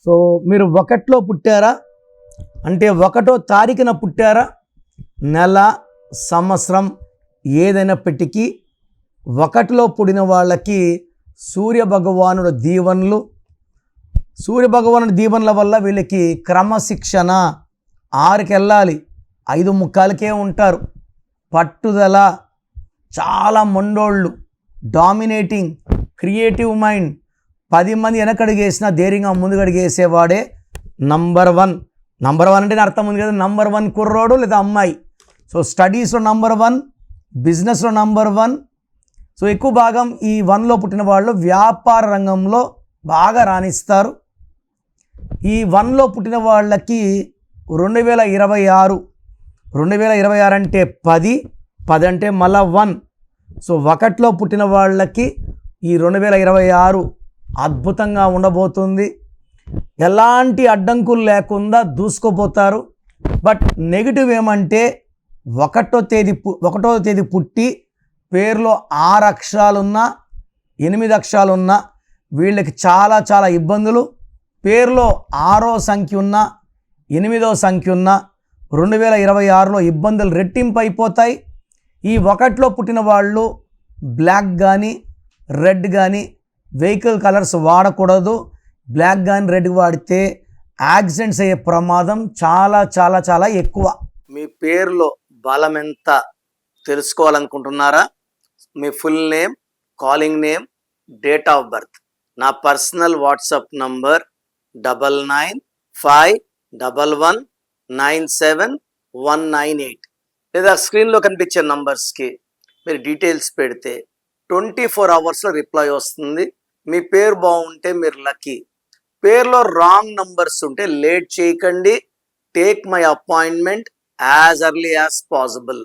So మీరు ఒకటిలో పుట్టారా అంటే 1వ తారీఖున పుట్టారా, నెల సంవత్సరం ఏదైనప్పటికీ 1లో పుట్టిన వాళ్ళకి సూర్యభగవానుడు దీవెనల వల్ల వీళ్ళకి క్రమశిక్షణ, 6కి వెళ్ళాలి 5:45కే ఉంటారు, పట్టుదల, చాలా మొండోళ్ళు, డామినేటింగ్, క్రియేటివ్ మైండ్, 10 మంది వెనకడుగేసినా ధైర్యంగా ముందుగడిగేసేవాడే నంబర్ 1. నంబర్ 1 అంటే అర్థం ఉంది కదా, నంబర్ 1 కుర్రోడు లేదా అమ్మాయి. సో స్టడీస్లో నంబర్ 1, బిజినెస్లో నంబర్ 1. సో ఎక్కువ భాగం ఈ 1లో పుట్టిన వాళ్ళు వ్యాపార రంగంలో బాగా రాణిస్తారు. ఈ 1లో పుట్టిన వాళ్ళకి 2026 అంటే 10 అంటే మళ్ళా 1. సో 1లో పుట్టిన వాళ్ళకి ఈ 2026 అద్భుతంగా ఉండబోతుంది. ఎలాంటి అడ్డంకులు లేకుండా దూసుకుపోతారు. బట్ నెగిటివ్ ఏమంటే 1వ తేదీ పుట్టి పేరులో 6 అక్షరాలున్నా 8 అక్షరాలున్నా వీళ్ళకి చాలా చాలా ఇబ్బందులు. పేరులో 6వ సంఖ్య ఉన్నా 8వ సంఖ్య ఉన్నా 2026లో ఇబ్బందులు రెట్టింపు అయిపోతాయి. ఈ 1లో పుట్టిన వాళ్ళు బ్లాక్ కానీ రెడ్ కానీ వెహికల్ కలర్స్ వాడకూడదు. బ్లాక్ కానీ రెడ్ వాడితే యాక్సిడెంట్స్ అయ్యే ప్రమాదం చాలా చాలా చాలా ఎక్కువ. మీ పేరులో బలం ఎంత తెలుసుకోవాలనుకుంటున్నారా? మీ full name, calling name, date of birth, నా పర్సనల్ వాట్సాప్ నంబర్ 9951119798 లేదా స్క్రీన్లో కనిపించే నంబర్స్కి మీరు డీటెయిల్స్ పెడితే 24 అవర్స్లో రిప్లై వస్తుంది. మీ పేరు బాగుంటే మీరు లక్కీ. పేరులో రాంగ్ నంబర్స్ ఉంటే లేట్ చేయకండి. Take my appointment as early as possible.